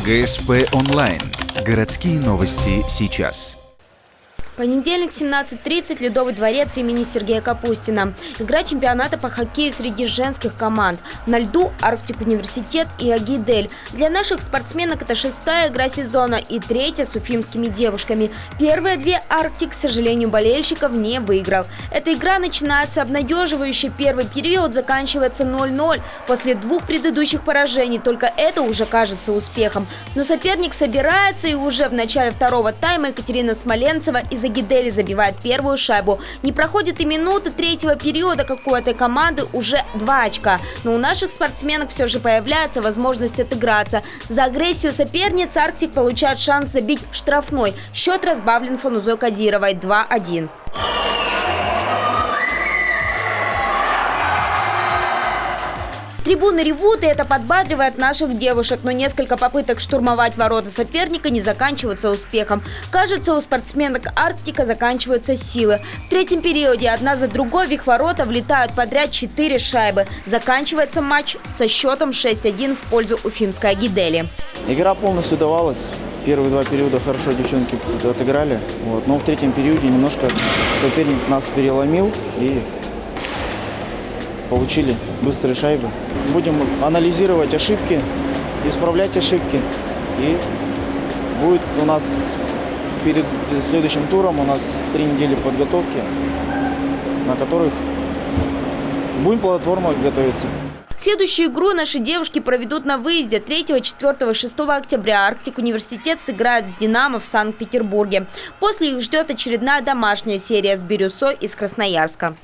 ГСП онлайн. Городские новости сейчас. Понедельник, 17:30, Ледовый дворец имени Сергея Капустина. Игра чемпионата по хоккею среди женских команд. На льду Арктик Университет и Агидель. Для наших спортсменок это 6-я игра сезона и 3-я с уфимскими девушками. Первые 2 Арктик, к сожалению, болельщиков не выиграл. Эта игра начинается обнадеживающе. Первый период заканчивается 0-0. После 2 предыдущих поражений только это уже кажется успехом. Но соперник собирается, и уже в начале 2-го тайма Екатерина Смоленцева из Агидели забивает первую шайбу. Не проходит и минуты 3-го периода, как у этой команды уже 2 очка. Но у наших спортсменок все же появляется возможность отыграться. За агрессию соперниц Арктик получает шанс забить штрафной. Счет разбавлен Фанузой Кадировой 2-1. Трибуны ревут, и это подбадривает наших девушек, но несколько попыток штурмовать ворота соперника не заканчиваются успехом. Кажется, у спортсменок Арктика заканчиваются силы. В 3-м периоде одна за другой в их ворота влетают подряд 4 шайбы. Заканчивается матч со счетом 6-1 в пользу уфимской Агидели. Игра полностью давалась. Первые 2 периода хорошо девчонки отыграли. Но в 3-м периоде немножко соперник нас переломил и получили быстрые шайбы. Будем анализировать ошибки, исправлять ошибки. И будет у нас перед следующим туром у нас 3 недели подготовки, на которых будем плодотворно готовиться. Следующую игру наши девушки проведут на выезде 3, 4 и 6 октября. Арктик Университет сыграет с «Динамо» в Санкт-Петербурге. После их ждет очередная домашняя серия с «Бирюсой» из Красноярска.